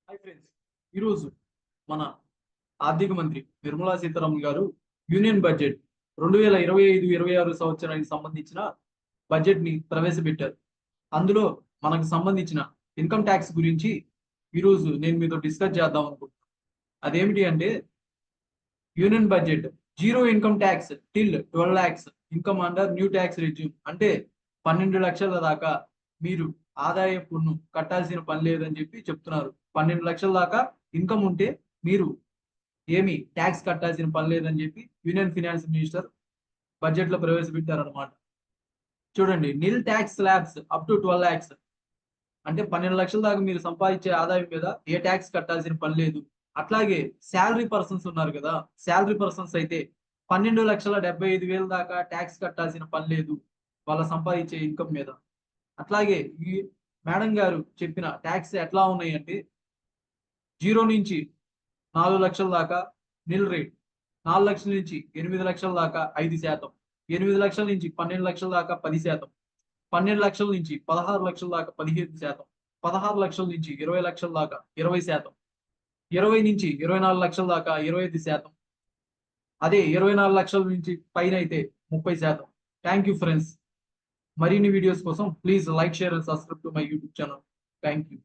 Hi friends, ఈరోజు మన ఆర్థిక మంత్రి నిర్మలా సీతారామన్ గారు యూనియన్ బడ్జెట్ 2025-26 సంవత్సరానికి సంబంధించిన బడ్జెట్ ని ప్రవేశపెట్టారు. అందులో మనకు సంబంధించిన ఇన్కమ్ ట్యాక్స్ గురించి ఈరోజు నేను మీతో డిస్కస్ చేద్దాం అనుకుంటున్నాను. అదేమిటి అంటే union budget zero income tax till 12 lakhs income under new tax resume, అంటే 12 లక్షల దాకా మీరు ఆదాయ పన్ను కట్టాల్సిన పని లేదని చెప్పి చెప్తున్నారు. 12 లక్షల దాకా ఇన్కమ్ ఉంటే మీరు ఏమి ట్యాక్స్ కట్టాల్సిన పని లేదని చెప్పి యూనియన్ ఫైనాన్స్ మినిస్టర్ బడ్జెట్ లో ప్రవేశపెట్టారనమాట. చూడండి, nil tax slabs up to 12 lakhs, అంటే 12 లక్షల దాకా మీరు సంపాదించే ఆదాయం మీద ఏ ట్యాక్స్ కట్టాల్సిన పని లేదు. అట్లాగే శాలరీ పర్సన్స్ ఉన్నారు కదా, శాలరీ పర్సన్స్ అయితే 12,75,000 దాకా ట్యాక్స్ కట్టాల్సిన పని లేదు వాళ్ళ సంపాదించే ఇన్కమ్ మీద. అట్లాగే ఈ మేడం గారు చెప్పిన ట్యాక్స్ ఎట్లా ఉన్నాయి అంటే 0 నుంచి 4 లక్షల దాకా నిల్ రేట్, 4 లక్షల నుంచి 8 లక్షల దాకా 5%, 8 లక్షల నుంచి 12 లక్షల దాకా 10%, 12 లక్షల నుంచి 16 లక్షల దాకా 15%, 16 లక్షల నుంచి 20 లక్షల దాకా 20%, 20 నుంచి 24 లక్షల దాకా 25%, అదే 24 లక్షల నుంచి పైన అయితే 30%. Thank you friends. మరిన్ని వీడియోస్ కోసం please like, share and subscribe to my YouTube channel. Thank you.